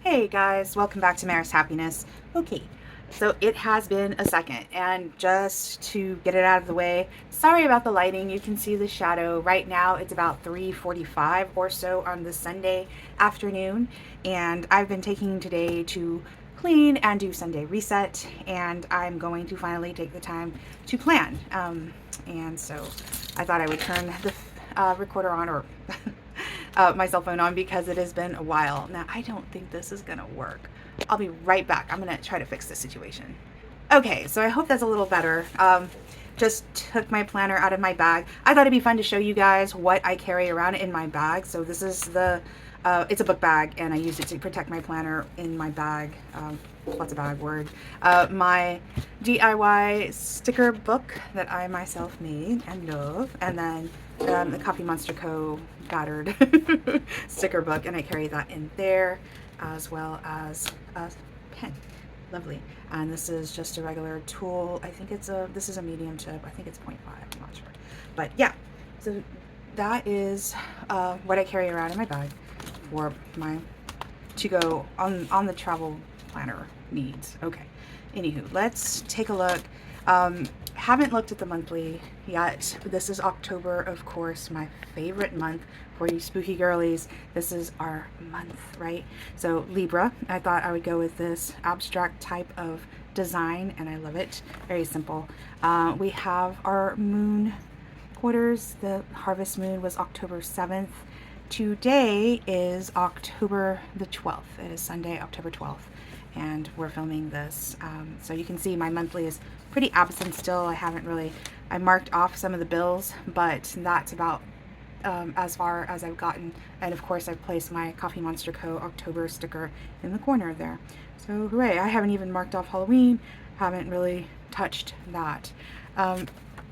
Hey guys, welcome back to Maris Happiness. Okay, so it has been a second, and just to get it out of the way, sorry about the lighting. You can see the shadow. Right now it's about 3:45 or so on the Sunday afternoon, and I've been taking today to clean and do Sunday reset, and I'm going to finally take the time to plan. And so I thought I would turn the recorder on, or my cell phone on, because it has been a while. Now, I don't think this is gonna work. I'll be right back. I'm gonna try to fix this situation. Okay, so I hope that's a little better. Just took my planner out of my bag. I thought it'd be fun to show you guys what I carry around in my bag. So this is it's a book bag, and I use it to protect my planner in my bag. Lots of bag word. My DIY sticker book that I myself made and love, and then the Coffee Monster Co. battered sticker book, and I carry that in there, as well as a pen. Lovely. And this is just a regular tool. I think this is a medium tip. I think it's 0.5. I'm not sure. But yeah, so that is what I carry around in my bag for my to go on the travel planner needs. Okay. Anywho, let's take a look. Haven't looked at the monthly yet. This is October, of course, my favorite month for you spooky girlies. This is our month, right? So Libra, I thought I would go with this abstract type of design, and I love it. Very simple. We have our moon quarters. The harvest moon was October 7th. Today is October the 12th. It is Sunday, October 12th, and we're filming this. So you can see my monthly is pretty absent still. I marked off some of the bills, but that's about as far as I've gotten. And of course, I've placed my Coffee Monster Co. October sticker in the corner there. So hooray, I haven't even marked off Halloween, haven't really touched that.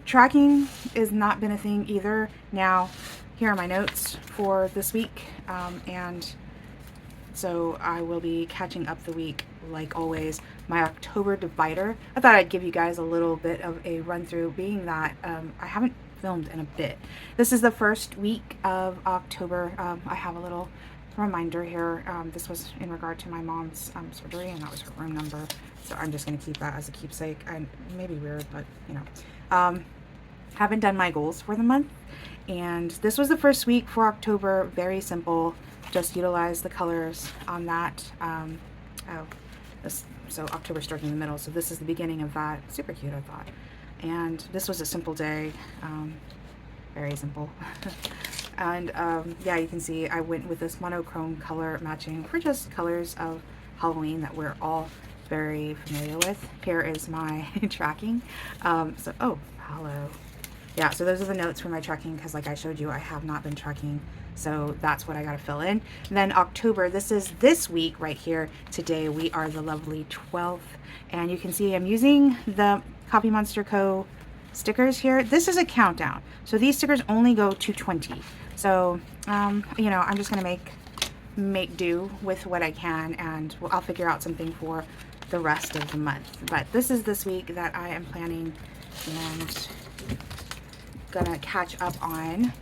Tracking has not been a thing either. Now, here are my notes for this week, and so I will be catching up the week like always. My October divider, I thought I'd give you guys a little bit of a run through, being that I haven't filmed in a bit. This is the first week of October. I have a little reminder here. This was in regard to my mom's surgery, and that was her room number, so I'm just going to keep that as a keepsake. I may be weird, but you know. Haven't done my goals for the month, and this was the first week for October. Very simple, just utilize the colors on that. So October starts in the middle, so this is the beginning of that. Super cute, I thought. And this was a simple day, very simple. And yeah, you can see I went with this monochrome color matching for just colors of Halloween that we're all very familiar with. Here is my tracking. Oh, hello. Yeah, so those are the notes for my tracking, because like I showed you, I have not been tracking, so that's what I got to fill in. And then October, this is this week right here. Today we are the lovely 12th, and you can see I'm using the Coffee Monster Co. stickers here. This is a countdown, so these stickers only go to 20. So you know, I'm just gonna make do with what I can, and I'll figure out something for the rest of the month. But this is this week that I am planning and gonna catch up on,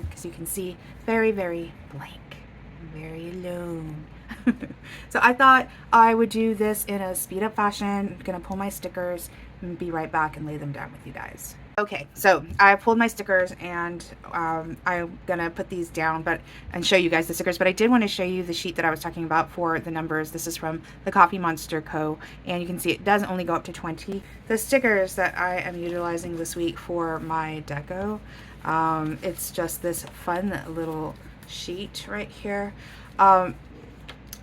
because you can see very, very blank, very alone. So I thought I would do this in a speed up fashion. I'm gonna pull my stickers and be right back and lay them down with you guys. Okay, so I pulled my stickers, and I'm gonna put these down and show you guys the stickers, but I did want to show you the sheet that I was talking about for the numbers. This is from the Coffee Monster Co., and you can see it does only go up to 20. The stickers that I am utilizing this week for my deco, it's just this fun little sheet right here.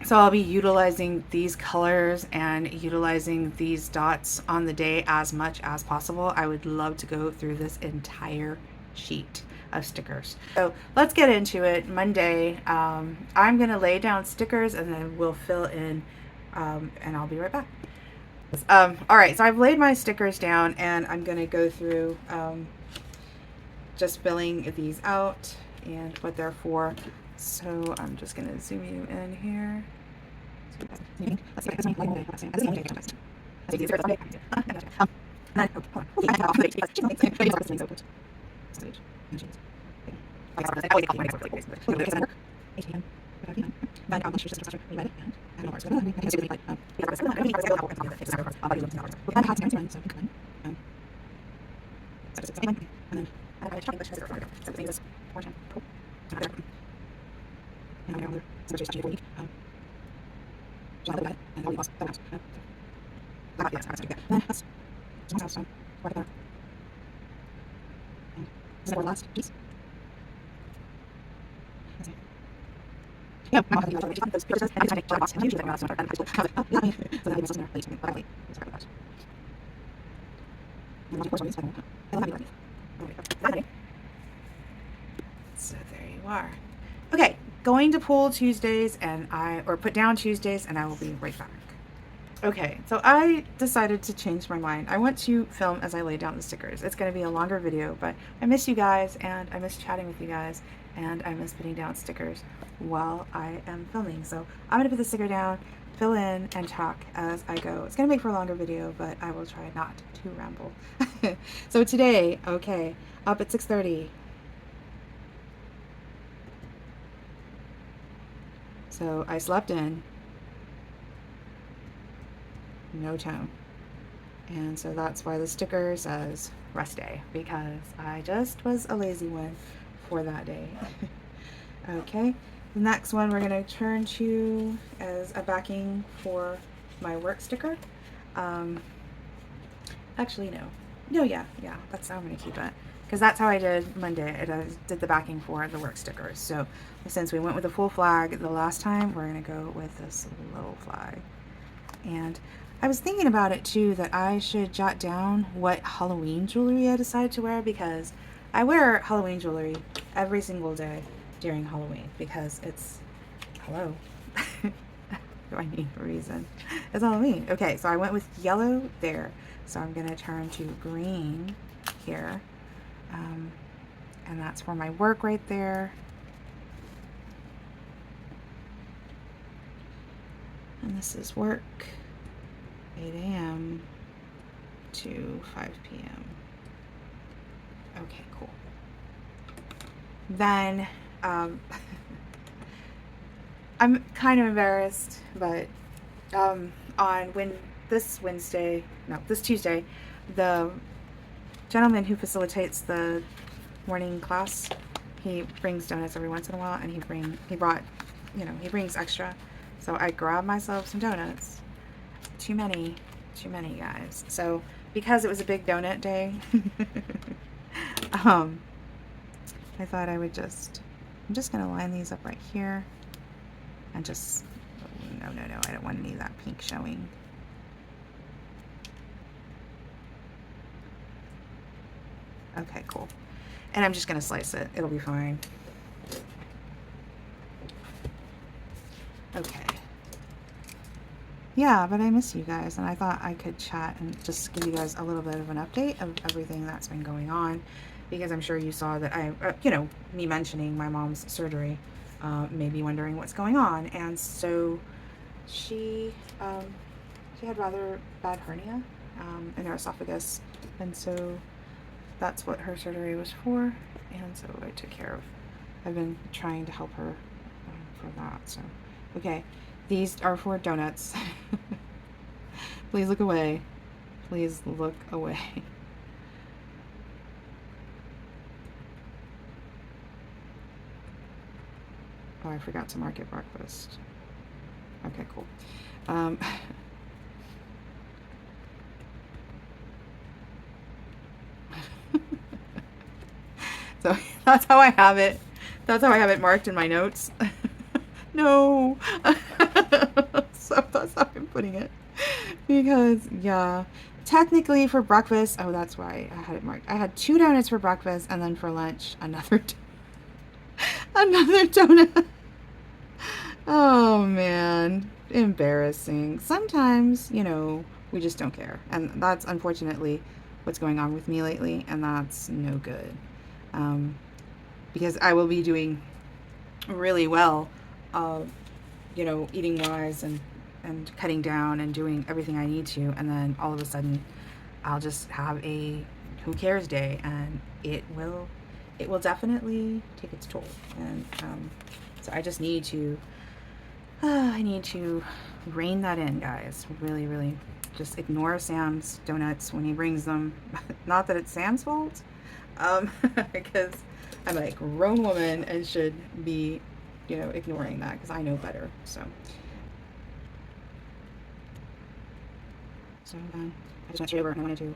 So I'll be utilizing these colors and utilizing these dots on the day as much as possible. I would love to go through this entire sheet of stickers. So let's get into it. Monday, I'm gonna lay down stickers, and then we'll fill in, and I'll be right back. All right, so I've laid my stickers down, and I'm gonna go through just filling these out and what they're for. So I'm just gonna zoom you in here. But she was just frustrated with it, and I don't know where it's going. I can't see the but I don't think it's going to help. It's December 1st. But we'll plan hot to run, so we can run. So just and then I tried English as a so the thing is orange and cool. And I'm going to so she's actually 4 week. She's not bad, and all we lost that house. Yes, that's good. Then that's someone's house, so work it out. And is that our last piece? Let's see. Yeah, I'm going to do those pictures and I box and usually I'm not and so that you must know please but wait sorry about that. And of course I don't have you. So there you are. Okay, going to pull Tuesdays and put down Tuesdays and I will be right back. Okay, so I decided to change my mind. I want to film as I lay down the stickers. It's going to be a longer video, but I miss you guys and I miss chatting with you guys and I miss putting down stickers while I am filming. So I'm going to put the sticker down, fill in, and talk as I go. It's going to make for a longer video, but I will try not to ramble. So today, okay, up at 6:30. So I slept in. No tone. And so that's why the sticker says rest day, because I just was a lazy one for that day. Okay, the next one we're going to turn to as a backing for my work sticker. Actually, yeah, that's how I'm going to keep it, because that's how I did Monday. I did the backing for the work stickers. So since we went with the full flag the last time, we're going to go with this little flag. And I was thinking about it too, that I should jot down what Halloween jewelry I decided to wear, because I wear Halloween jewelry every single day during Halloween, because it's, hello, do I need a reason? It's Halloween. Okay, so I went with yellow there, so I'm going to turn to green here, and that's for my work right there. And this is work, 8 a.m. to 5 p.m. Okay, cool. Then, I'm kind of embarrassed, but this Tuesday, the gentleman who facilitates the morning class, he brings donuts every once in a while, and he brings extra. So I grabbed myself some donuts. Too many guys. So because it was a big donut day, I thought I'm just gonna line these up right here and just, no, I don't want any of that pink showing. Okay, cool. And I'm just gonna slice it. It'll be fine. Okay. Yeah, but I miss you guys, and I thought I could chat and just give you guys a little bit of an update of everything that's been going on, because I'm sure you saw that me mentioning my mom's surgery, may be wondering what's going on. And so she had rather bad hernia in her esophagus, and so that's what her surgery was for, and so I took care of. I've been trying to help her for that. So okay, these are for donuts. Please look away. Please look away. Oh, I forgot to mark it breakfast. Okay, cool. So that's how I have it. That's how I have it marked in my notes. No. So that's how I'm putting it. Because, yeah. Technically for breakfast, oh, that's why I had it marked. I had 2 donuts for breakfast, and then for lunch, another donut. Oh, man. Embarrassing. Sometimes, we just don't care. And that's unfortunately what's going on with me lately, and that's no good. Because I will be doing really well, eating wise and cutting down and doing everything I need to, and then all of a sudden I'll just have a who cares day, and it will definitely take its toll. And so I just need to I need to rein that in, guys. Really, really. Just ignore Sam's donuts when he brings them. Not that it's Sam's fault, because I'm a grown woman and should be, ignoring that because I know better. So I just went straight over and I wanted to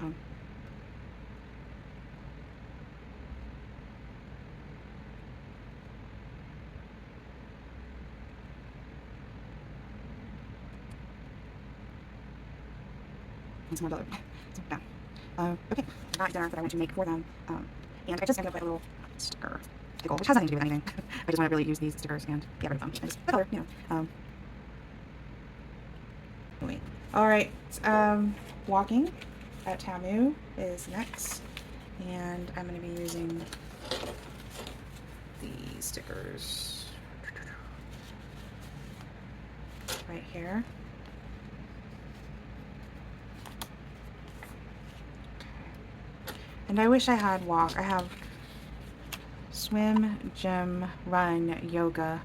some more butter. So, yeah. Okay, that dinner that I went to make for them. And I just ended up with a little sticker, which has nothing to do with anything. I just want to really use these stickers and get rid of them. And just the color, wait. All right. Walking at Tamu is next, and I'm going to be using these stickers right here. And I wish I had walk. I have swim, gym, run, yoga,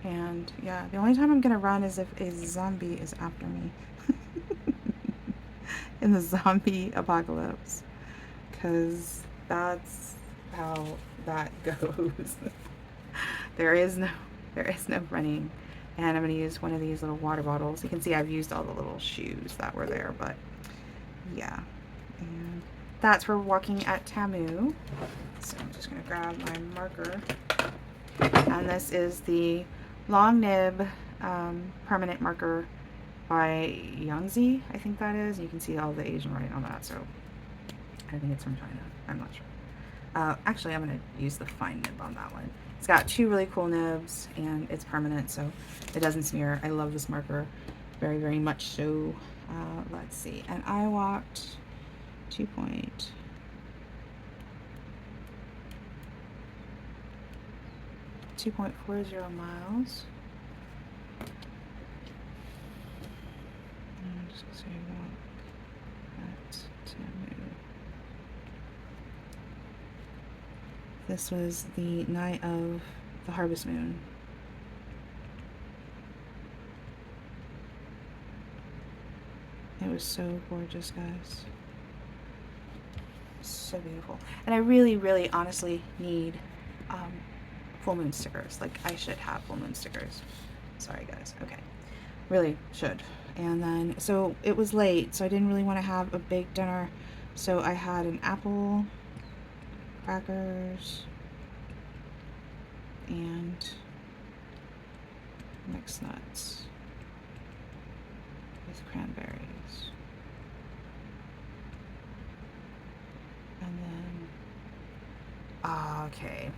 and yeah, the only time I'm gonna run is if a zombie is after me in the zombie apocalypse, because that's how that goes. there is no running, and I'm gonna use one of these little water bottles. You can see I've used all the little shoes that were there, but yeah. And that's for walking at Tamu. So I'm just going to grab my marker. And this is the long nib permanent marker by Yangtze, I think that is. You can see all the Asian writing on that, so I think it's from China. I'm not sure. Actually, I'm going to use the fine nib on that one. It's got two really cool nibs, and it's permanent, so it doesn't smear. I love this marker very, very much so. Let's see. And I walked 2.40 miles. I'm just gonna say walk at Tamu. This was the night of the harvest moon. It was so gorgeous, guys. So beautiful. And I really, really honestly need full moon stickers. Like, I should have full moon stickers. Sorry, guys. Okay. Really should. And then, so it was late, so I didn't really want to have a big dinner. So I had an apple, crackers, and mixed nuts with cranberries. And then, okay,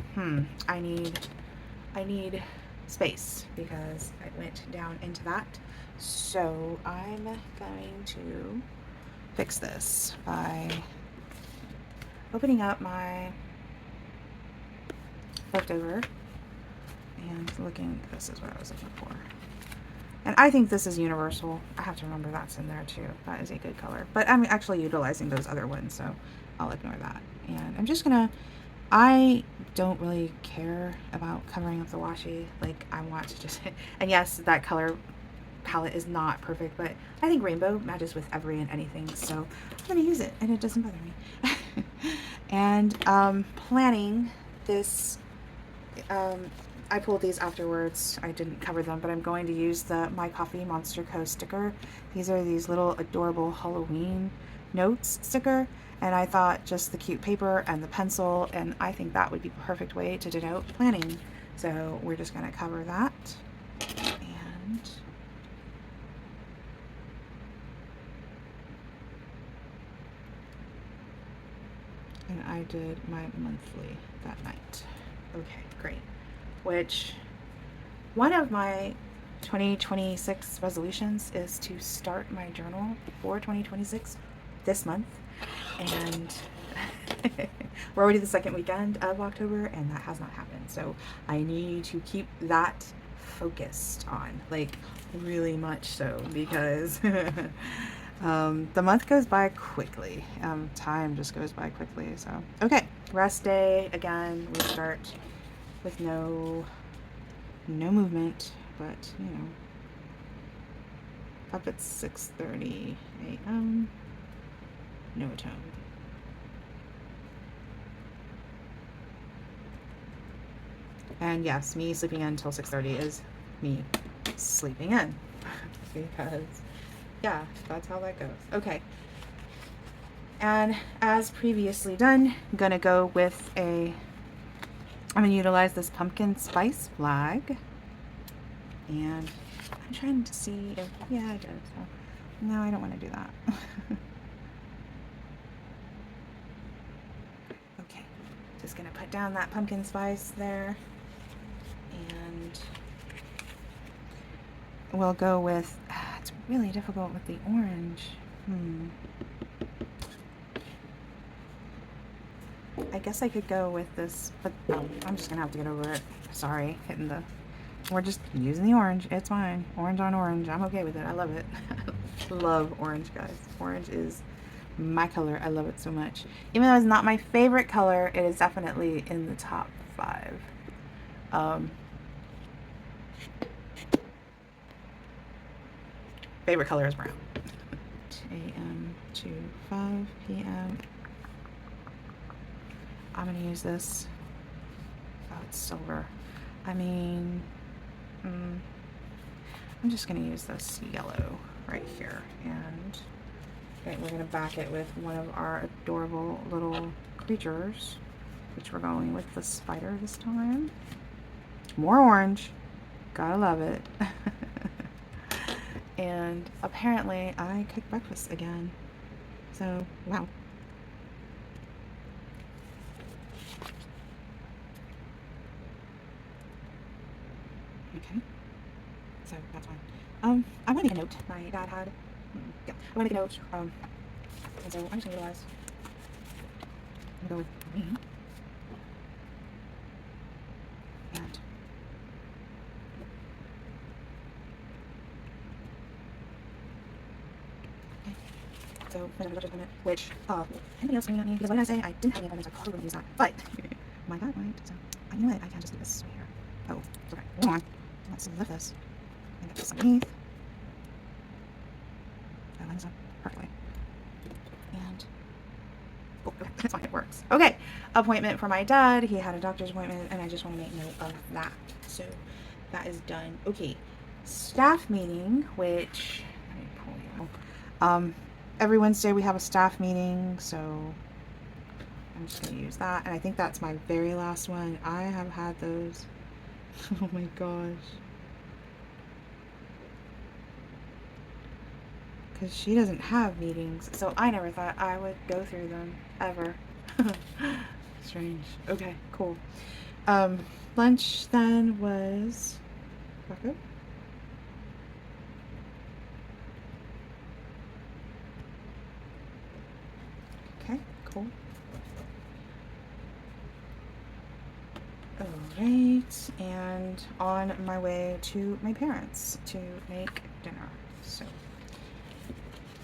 I need space because I went down into that. So I'm going to fix this by opening up my leftover and looking. This is what I was looking for. And I think this is universal. I have to remember that's in there too. That is a good color. But I'm actually utilizing those other ones, so I'll ignore that. And I'm just gonna, I don't really care about covering up the washi. Like, I want to just, and yes, that color palette is not perfect, but I think rainbow matches with every and anything, so I'm gonna use it and it doesn't bother me. And planning this, I pulled these afterwards. I didn't cover them, but I'm going to use the My Coffee Monster Co sticker. These are these little adorable Halloween notes sticker, and I thought just the cute paper and the pencil, and I think that would be the perfect way to denote planning. So we're just going to cover that. And I did my monthly that night. Okay, great. Which, one of my 2026 resolutions is to start my journal for 2026 this month. And we're already the second weekend of October, and that has not happened. So I need to keep that focused on, like, really much so, because the month goes by quickly. Time just goes by quickly. So, okay, rest day again. We start with no movement, but Up at 6:30 a.m. No tone. And yes, me sleeping in until 6:30 is me sleeping in. Because, yeah, that's how that goes. Okay. And as previously done, I'm going to go with I'm going to utilize this pumpkin spice flag. And I'm trying to see if, yeah, I did. So, no, I don't want to do that. Okay. Just going to put down that pumpkin spice there. And we'll go with, it's really difficult with the orange. I guess I could go with this, but no, I'm just gonna have to get over it. Sorry, we're just using the orange. It's fine. Orange on orange. I'm okay with it. I love it. Love orange, guys. Orange is my color. I love it so much. Even though it's not my favorite color, it is definitely in the top 5. Favorite color is brown. 8 a.m. to 5 p.m. I'm going to use this. Oh, it's silver. I mean, I'm just going to use this yellow right here. And okay, we're going to back it with one of our adorable little creatures, which we're going with the spider this time. More orange. Gotta love it. And apparently I cooked breakfast again. So, wow. Okay. So that's fine. I want to make a note my dad had. Yeah, I want to make a note. And so I'm just gonna utilize. I'm gonna go with green. And okay. So I'm gonna just which anybody else screaming at me because what did I say? I didn't have any appointments, I probably wouldn't use that. But my God, right? So you know what? I can just do this right here. Oh, it's okay. Hold on. Let's lift this. And get this underneath. That lines up perfectly. And oh, okay, that's fine, it works. Okay, appointment for my dad. He had a doctor's appointment, and I just want to make note of that. So that is done. Okay, staff meeting, which let me pull you. Every Wednesday we have a staff meeting, so I'm just going to use that. And I think that's my very last one. I have had those. Oh my gosh. Because she doesn't have meetings, so I never thought I would go through them ever. Strange. Okay, cool. Lunch then was taco. Okay, cool. Alright, and on my way to my parents to make dinner. So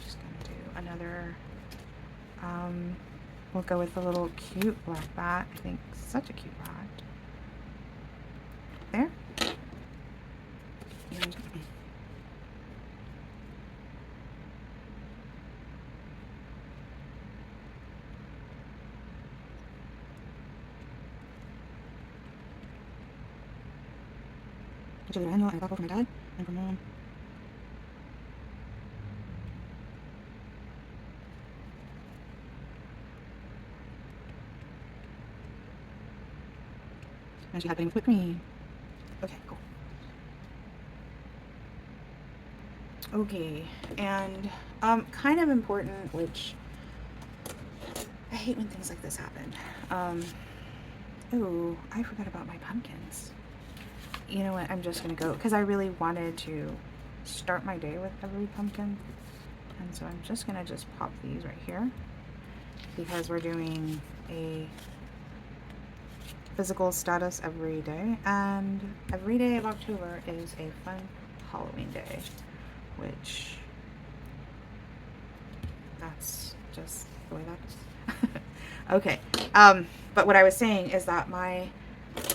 just gonna do another we'll go with a little cute black bat. I think such a cute bat. There. And which is an I got both from my dad and from mom. And she had things with cream. Okay, cool. Okay, and kind of important, which I hate when things like this happen. Oh, I forgot about my pumpkins. You know what, I'm just gonna go, because I really wanted to start my day with every pumpkin. And so I'm just gonna pop these right here, because we're doing a physical status every day, and every day of October is a fun Halloween day, which that's just the way that is. Okay, but what I was saying is that my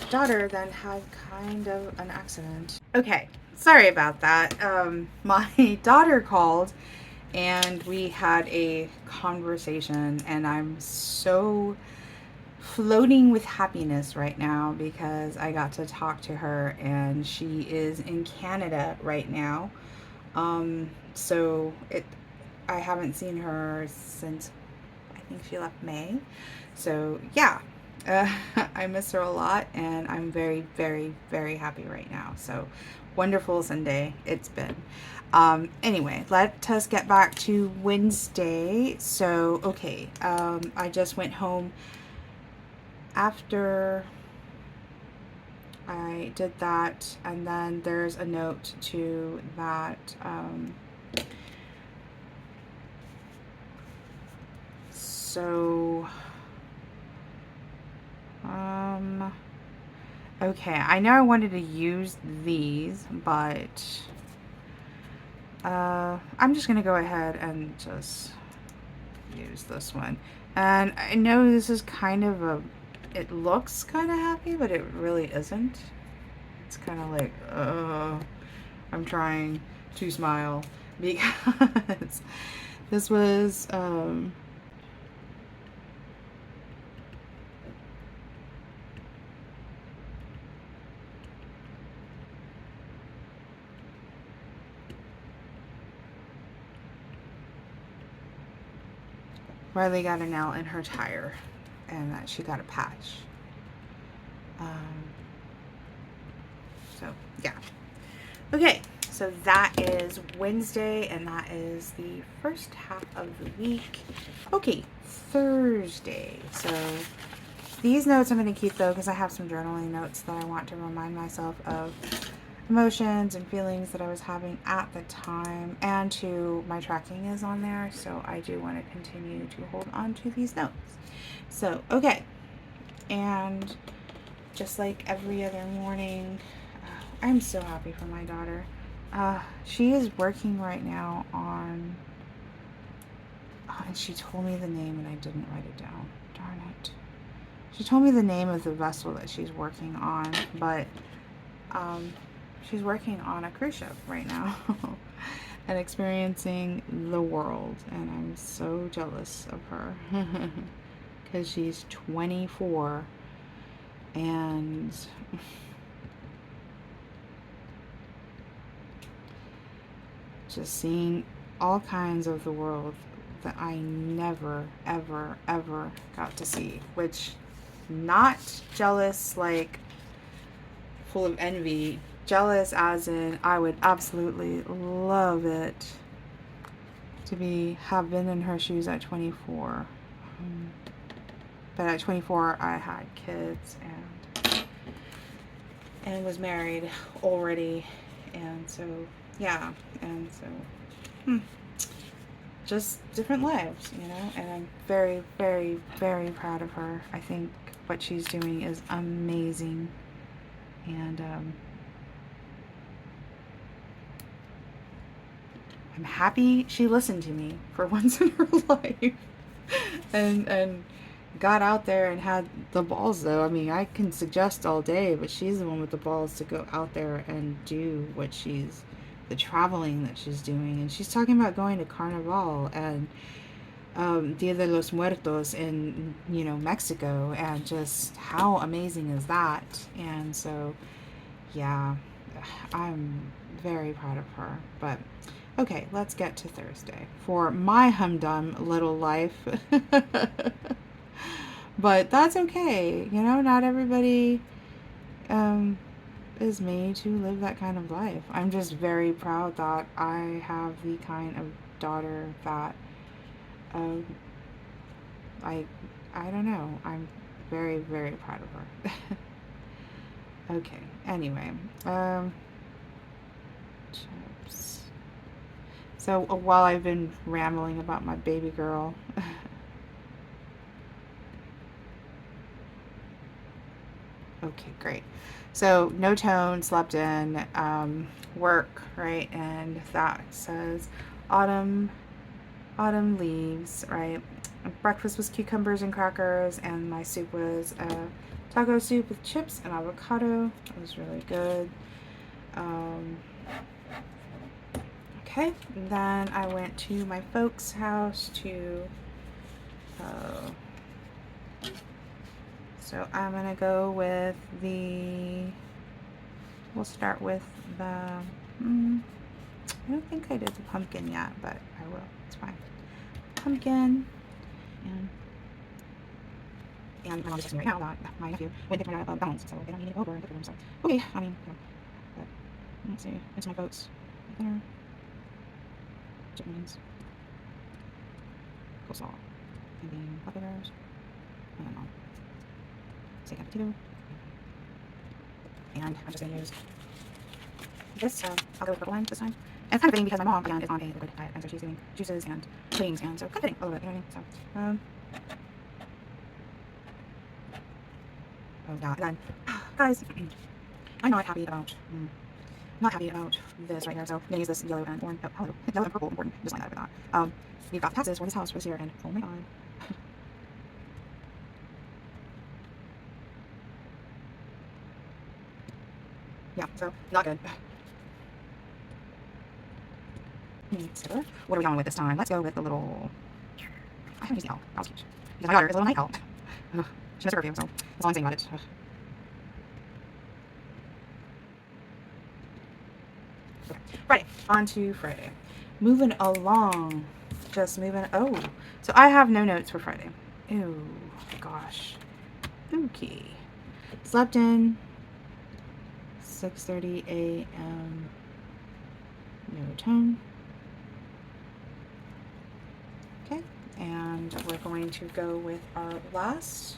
daughter then had kind of an accident. Okay, Sorry about that. My daughter called and we had a conversation, and I'm so floating with happiness right now because I got to talk to her, and she is in Canada right now. So I haven't seen her since I think she left May. So yeah, uh, I miss her a lot, and I'm very, very, very happy right now. So wonderful Sunday it's been. Anyway, let us get back to Wednesday. So, okay, I just went home after I did that, and then there's a note to that. So, okay, I know I wanted to use these, but I'm just gonna go ahead and just use this one. And I know this is kind of it looks kind of happy, but it really isn't. It's kind of like, I'm trying to smile because this was, Riley got a nail in her tire, and that she got a patch. So, yeah. Okay, so that is Wednesday, and that is the first half of the week. Okay, Thursday. So, these notes I'm going to keep, though, because I have some journaling notes that I want to remind myself of emotions and feelings that I was having at the time, and to my tracking is on there, so I do want to continue to hold on to these notes. So, okay, and just like every other morning, I'm so happy for my daughter. She is working right now on, and she told me the name and I didn't write it down. Darn it. She told me the name of the vessel that she's working on, but she's working on a cruise ship right now and experiencing the world, and I'm so jealous of her because she's 24 and just seeing all kinds of the world that I never, ever, ever got to see, which, not jealous like full of envy, jealous as in I would absolutely love it to have been in her shoes at 24. But at 24 I had kids and was married already, and so yeah, and so just different lives, and I'm very, very, very proud of her. I think what she's doing is amazing, and I'm happy she listened to me for once in her life and got out there and had the balls, though. I mean, I can suggest all day, but she's the one with the balls to go out there and do the traveling that she's doing. And she's talking about going to Carnival and Dia de los Muertos in, Mexico, and just how amazing is that? And so, yeah, I'm very proud of her. But okay, let's get to Thursday for my humdum little life. But that's okay. Not everybody is made to live that kind of life. I'm just very proud that I have the kind of daughter that I don't know. I'm very, very proud of her. Okay. Anyway, chips. So while I've been rambling about my baby girl, okay, great. So no tone, slept in, work, right? And that says autumn leaves, right? Breakfast was cucumbers and crackers, and my soup was taco soup with chips and avocado. It was really good. Okay, and then I went to my folks' house to, so I'm gonna go with we'll start with the, I don't think I did the pumpkin yet, but I will, it's fine. Pumpkin, and my mom is texting me right now that my nephew went and picked my dad up balance, so they don't need it over and put it in, so, okay, I mean, but, let's see, it's my folks, dinner, chickens, coleslaw, and bean leftovers, and then steak and potato, and I'm just gonna use this, I'll go with purple lime this time. And it's kind of fitting because my mom, again, is on a liquid diet, and so she's doing juices and puddings, and so kind of fitting a little bit, you know what I mean? So, oh yeah, and then, guys, I'm not happy about, this right here, so I'm gonna use this yellow and orange, yellow and purple, important, just like that for that. We've got the taxes for this house for this year, and oh my god. Yeah, so, not good. Sticker. What are we going with this time? Let's go with the little, I haven't used the owl, that was cute. Because my daughter is a little night owl. She missed her perfume, so that's all I'm saying about it. Okay. Friday, on to Friday. Moving along, just moving, oh, so I have no notes for Friday. Oh, gosh. Okay. Slept in, 6:30 a.m. No tone. Okay, and we're going to go with our last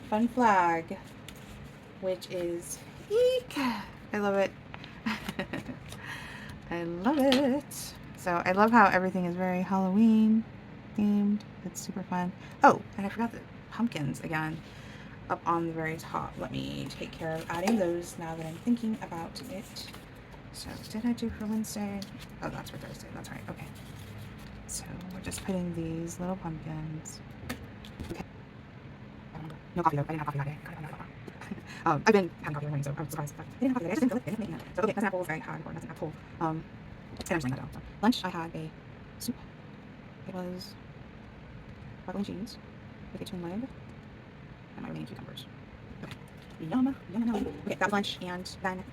fun flag, which is eek. I love it. I love it. So I love how everything is very Halloween themed. It's super fun. Oh, and I forgot the pumpkins again up on the very top. Let me take care of adding those now that I'm thinking about it. So did I do for Wednesday? Oh, that's for Thursday. That's right. Okay. So we're just putting these little pumpkins. Okay. No coffee though. I didn't have coffee that day. I've been having coffee in the morning, so I was surprised. But I didn't have coffee that day. I just didn't feel it. They didn't make it. So okay, nothing apples I had, or nothing apple. And I'm just laying that down. So lunch, I had a soup. It was broccoli and cheese with a tuna leg and my remaining cucumbers. Okay. Yum, yum, yum. Okay, that was lunch, and then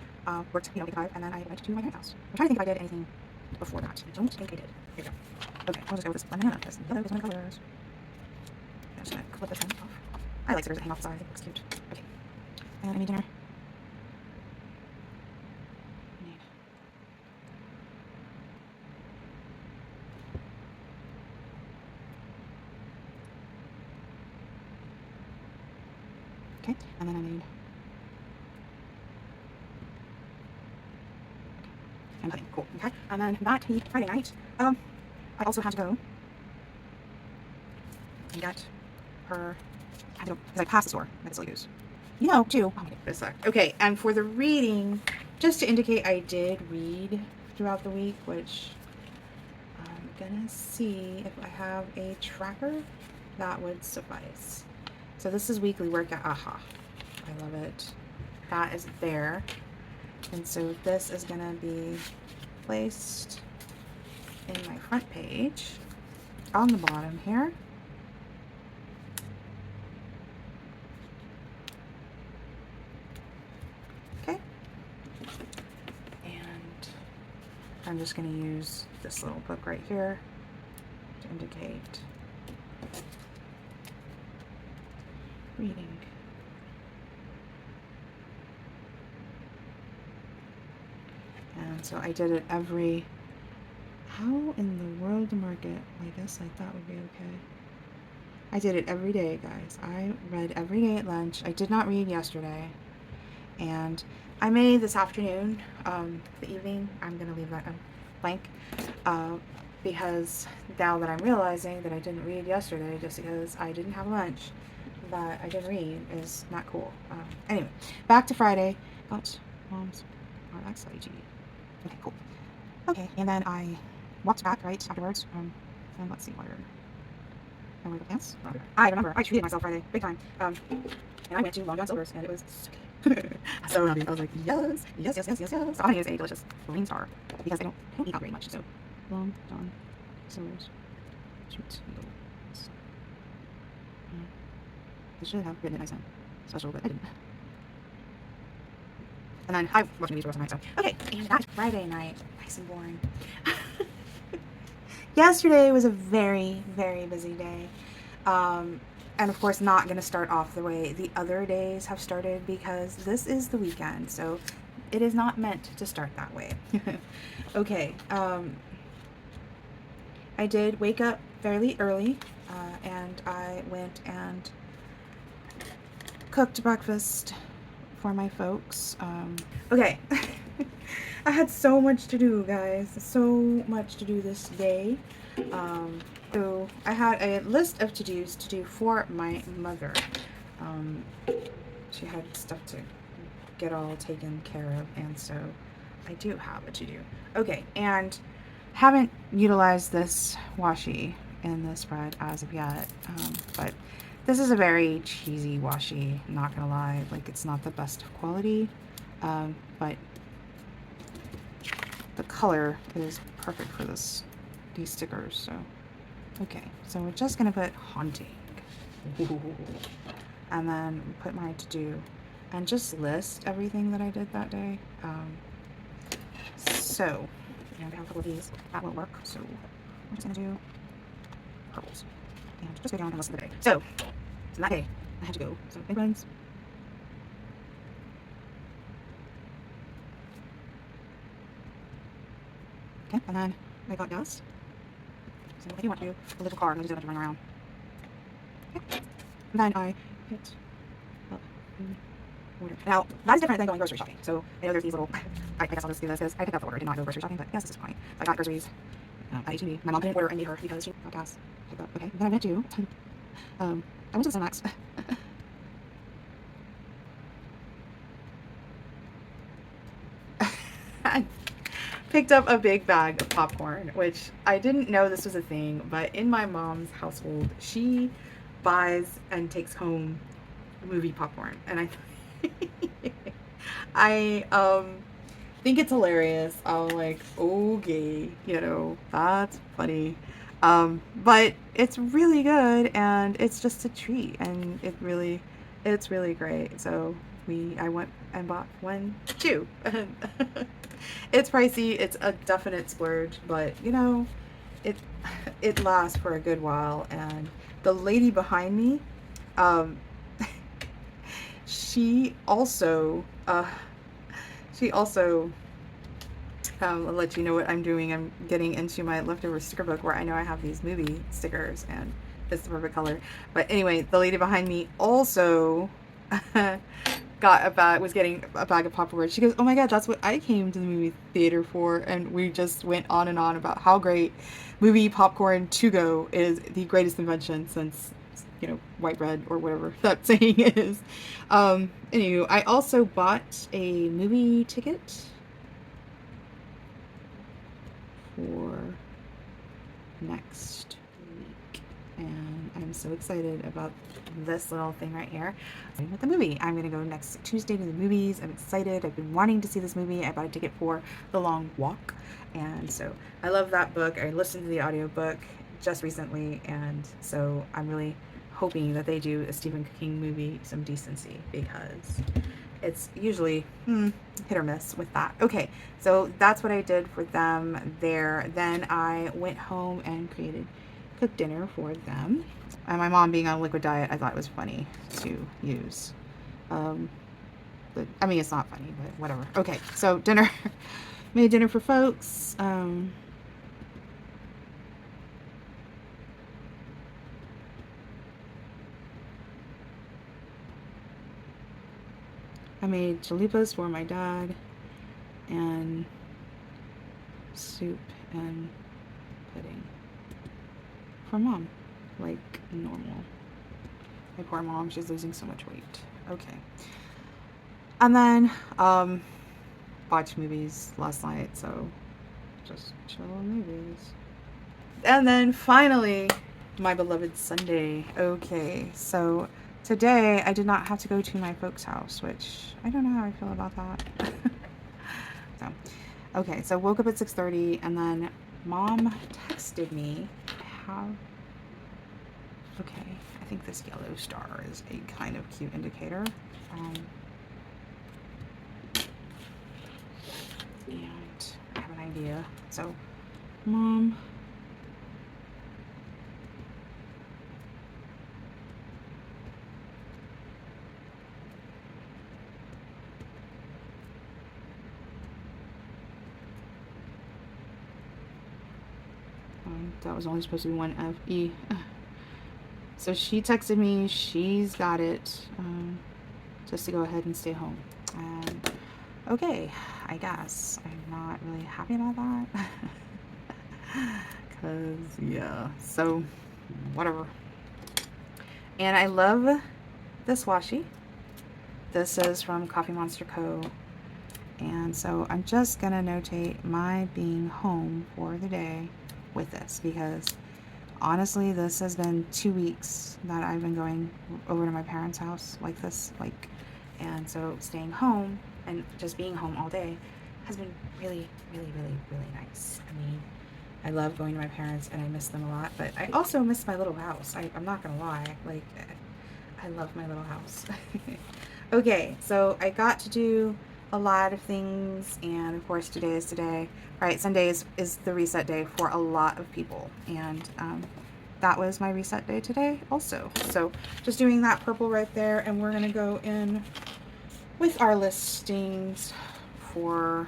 worked, 8 to 5, and then I went to my parents' house. I'm trying to think if I did anything before that. I don't think I did. Here we go. Okay, I'll just go with this banana. This yellow is one of the colors. I'm just gonna clip this one off. I like scissors that hang off the side. I think it looks cute. Okay. And I made dinner. Okay, and then I made and pudding. Cool. Okay, and then that Friday night, I also had to go and get her. I had to go because I passed the store that I still use. You know, too. Oh my goodness. Okay, and for the reading, just to indicate I did read throughout the week, which I'm gonna see if I have a tracker that would suffice. So this is weekly work at AHA. I love it. That is there. And so this is gonna be placed in my front page on the bottom here. Okay. And I'm just gonna use this little book right here to indicate reading. And so I did it every, how in the world to mark it? I guess I thought would be okay. I did it every day, guys. I read every day at lunch. I did not read yesterday. And I may this afternoon, the evening, I'm going to leave that blank, because now that I'm realizing that I didn't read yesterday just because I didn't have lunch, that I didn't read is not cool. Anyway, back to Friday. Got Mom's RX IgE. Okay, cool. Okay, and then I walked back, right, afterwards, and let's see, where my pants? I remember, I treated myself Friday, big time, and I went to Long John Silver's, and it was so good. So happy. I was like, yes, yes, yes, yes, yes, yes. I is a delicious Morning Star because I don't eat out very much. So Long John Silver's sweet noodles. I should have written it nice and special, but I didn't. And then I watched movies for the rest of the night. So okay, and that's Friday night. Nice and boring. Yesterday was a very, very busy day. And of course, not going to start off the way the other days have started because this is the weekend. So it is not meant to start that way. Okay. I did wake up fairly early and I went and cooked breakfast for my folks. Okay. I had so much to do, guys. So much to do this day. So I had a list of to-dos to do for my mother. She had stuff to get all taken care of, and so I do have a to-do. Okay, and haven't utilized this washi in this spread as of yet, but this is a very cheesy washi, not gonna lie. Like, it's not the best of quality, but the color is perfect for these stickers. So okay, so we're just gonna put haunting. Ooh. And then put my to do and just list everything that I did that day. So I have a couple of these that won't work, so I'm just gonna do purples and just go down and list the day. So in that day I had to go. So big ones. Okay, and then I got dust. So if you want to do a little car, I just have to run around. Okay. And then I hit up order. Now, that is different than going grocery shopping. So I know there's these little, I guess I'll just do this because I picked up the order. I did not go grocery shopping, but yes, this is fine. I got groceries at H-E-B. My mom didn't order, I made her because she got gas. Okay, then I went to, I went to the Cinemax. I picked up a big bag of popcorn, which I didn't know this was a thing, but in my mom's household, she buys and takes home movie popcorn, and I think it's hilarious. I'm like, okay, you know, that's funny. But it's really good and it's just a treat, and it's really great. So I went and bought one too. It's pricey, it's a definite splurge, but you know, it it lasts for a good while. And the lady behind me, um, she also I'll let you know what I'm doing. I'm getting into my leftover sticker book where I know I have these movie stickers and it's the perfect color. But anyway, the lady behind me also was getting a bag of popcorn. She goes, "Oh my god, that's what I came to the movie theater for." And we just went on and on about how great movie popcorn to go is, the greatest invention since, you know, white bread or whatever that saying is. Anywho, I also bought a movie ticket for next week, and I'm so excited about this little thing right here. With the movie, I'm gonna go next Tuesday to the movies. I'm excited. I've been wanting to see this movie. I bought a ticket for The Long Walk, and so I love that book. I listened to the audiobook just recently, and so I'm really hoping that they do a Stephen King movie some decency, because it's usually hit or miss with that. Okay, so that's what I did for them there. Then I went home and cooked dinner for them. And my mom being on a liquid diet, I thought it was funny to use. But I mean, it's not funny, but whatever. Okay, so dinner, made dinner for folks. I made chalupas for my dad, and soup and pudding for mom, like normal. My poor mom, she's losing so much weight. Okay. And then, watched movies last night, so just chill on movies. And then finally, my beloved Sunday. Okay, so today I did not have to go to my folks' house, which I don't know how I feel about that. So, okay, so woke up at 6:30 and then mom texted me how, okay, I think this yellow star is a kind of cute indicator. And I have an idea. So, mom, that was only supposed to be one F-E. So she texted me, she's got it, just to go ahead and stay home. And okay, I guess I'm not really happy about that. Cause yeah, so whatever. And I love this washi. This is from Coffee Monster Co. And so I'm just gonna notate my being home for the day with this, because honestly this has been 2 weeks that I've been going over to my parents' house like this, and so staying home and just being home all day has been really nice. I mean, I love going to my parents and I miss them a lot, but I also miss my little house. I'm not gonna lie, like, I love my little house. Okay, so I got to do a lot of things, and of course today is today, right? Sunday is the reset day for a lot of people, and that was my reset day today also. So just doing that purple right there, and we're gonna go in with our listings for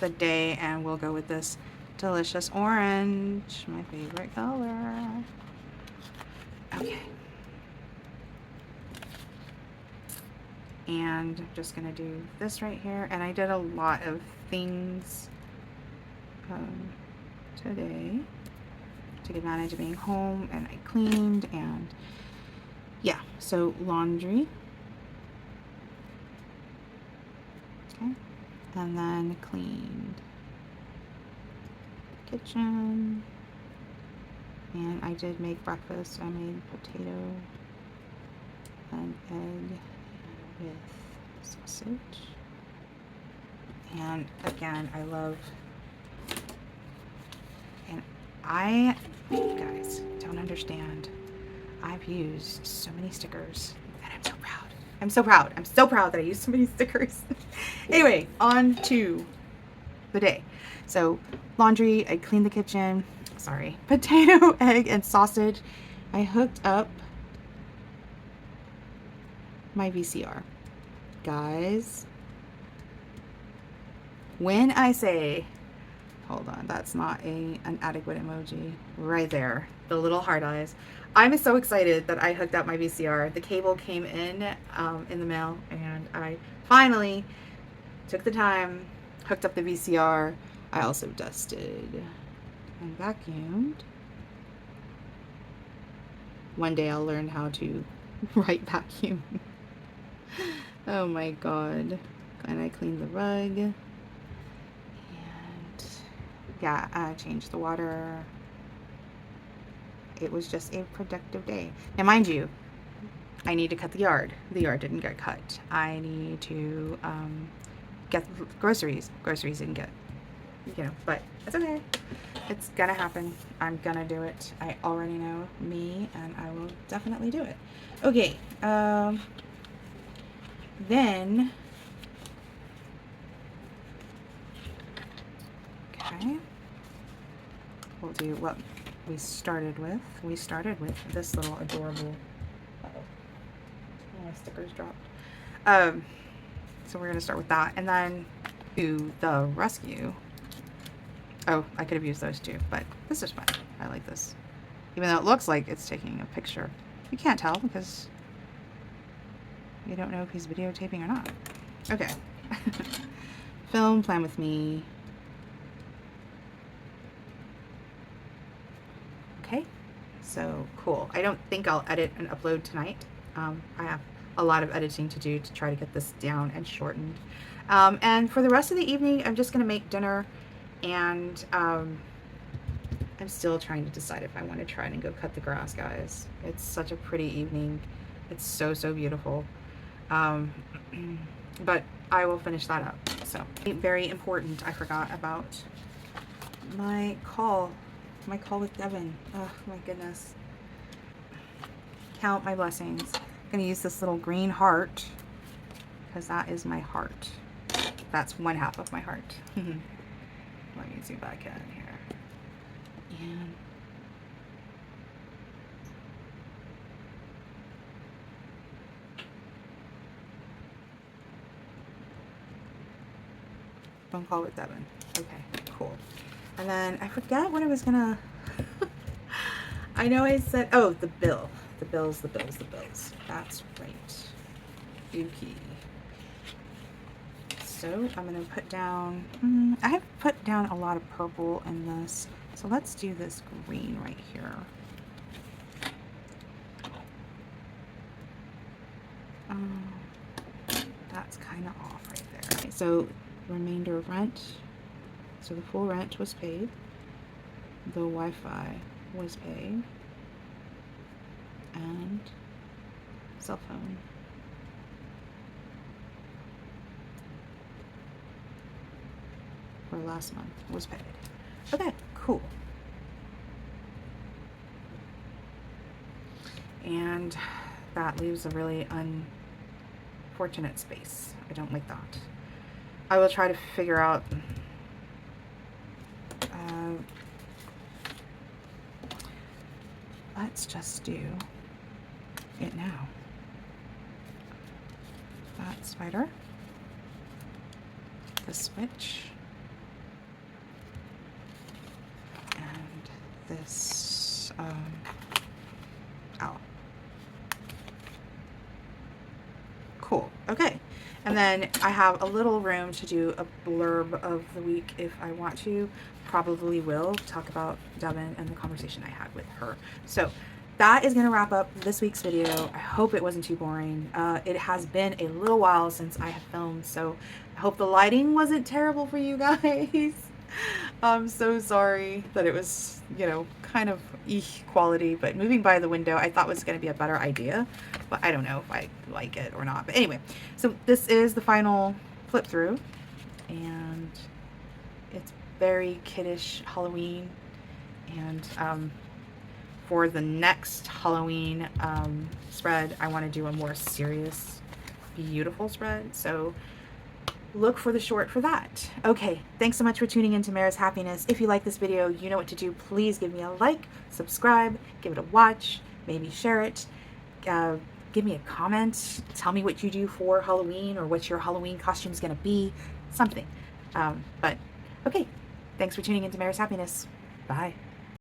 the day, and we'll go with this delicious orange, my favorite color. Okay. And I'm just gonna do this right here, and I did a lot of things today. Took advantage of being home, and I cleaned, and yeah, so laundry, okay, and then cleaned kitchen, and I did make breakfast. I made potato and egg with sausage, and again, I love, and you guys don't understand, I've used so many stickers, and I'm so proud. I'm so proud. I'm so proud that I used so many stickers. Anyway, on to the day. So laundry, I cleaned the kitchen, sorry, potato, egg, and sausage. I hooked up my VCR. Guys, when I say, hold on, that's not an adequate emoji right there, the little heart eyes. I'm so excited that I hooked up my VCR. The cable came in the mail, and I finally took the time, hooked up the VCR. I also dusted and vacuumed. One day I'll learn how to right vacuum. Oh my god. And I cleaned the rug. And yeah, I changed the water. It was just a productive day. Now mind you, I need to cut the yard. The yard didn't get cut. I need to get groceries. Groceries didn't get, but it's okay. It's gonna happen. I'm gonna do it. I already know me, and I will definitely do it. Okay, then, okay, we'll do what we started with. We started with this little adorable, my stickers dropped. So we're gonna start with that, and then do the rescue. Oh, I could have used those too, but this is fun. I like this. Even though it looks like it's taking a picture. You can't tell because you don't know if he's videotaping or not. Okay. Film, plan with me. Okay. So cool. I don't think I'll edit and upload tonight. I have a lot of editing to do to try to get this down and shortened. And for the rest of the evening, I'm just going to make dinner, and I'm still trying to decide if I want to try and go cut the grass, guys. It's such a pretty evening. It's so, so beautiful. But I will finish that up. So very important, I forgot about my call with Devin. Oh my goodness. Count my blessings. I'm gonna use this little green heart because that is my heart. That's one half of my heart. Let me zoom back in here. And phone call with Devin. Okay, cool. And then I forget what I was gonna I know I said, oh, the bill. The bills. That's right. Yuki. So I'm gonna put down, I have put down a lot of purple in this. So let's do this green right here. That's kind of off right there. Okay, so remainder of rent. So the full rent was paid. The Wi-Fi was paid. And cell phone. For last month was paid. Okay, cool. And that leaves a really unfortunate space. I don't like that. I will try to figure out let's just do it now. That spider, the switch, and this owl. Cool. Okay. And then I have a little room to do a blurb of the week if I want to. Probably will talk about Devin and the conversation I had with her. So that is going to wrap up this week's video. I hope it wasn't too boring. It has been a little while since I have filmed, so I hope the lighting wasn't terrible for you guys. I'm so sorry that it was, you know, kind of quality, but moving by the window I thought was going to be a better idea, but I don't know if I like it or not. But anyway, so this is the final flip through, and it's very kiddish Halloween. And for the next Halloween spread, I want to do a more serious, beautiful spread, so look for the short for that. Okay, thanks so much for tuning in to Mara's Happiness. If you like this video, you know what to do. Please give me a like, subscribe, give it a watch, maybe share it. Give me a comment. Tell me what you do for Halloween or what your Halloween costume is going to be. Something. But okay, thanks for tuning in to Mara's Happiness. Bye.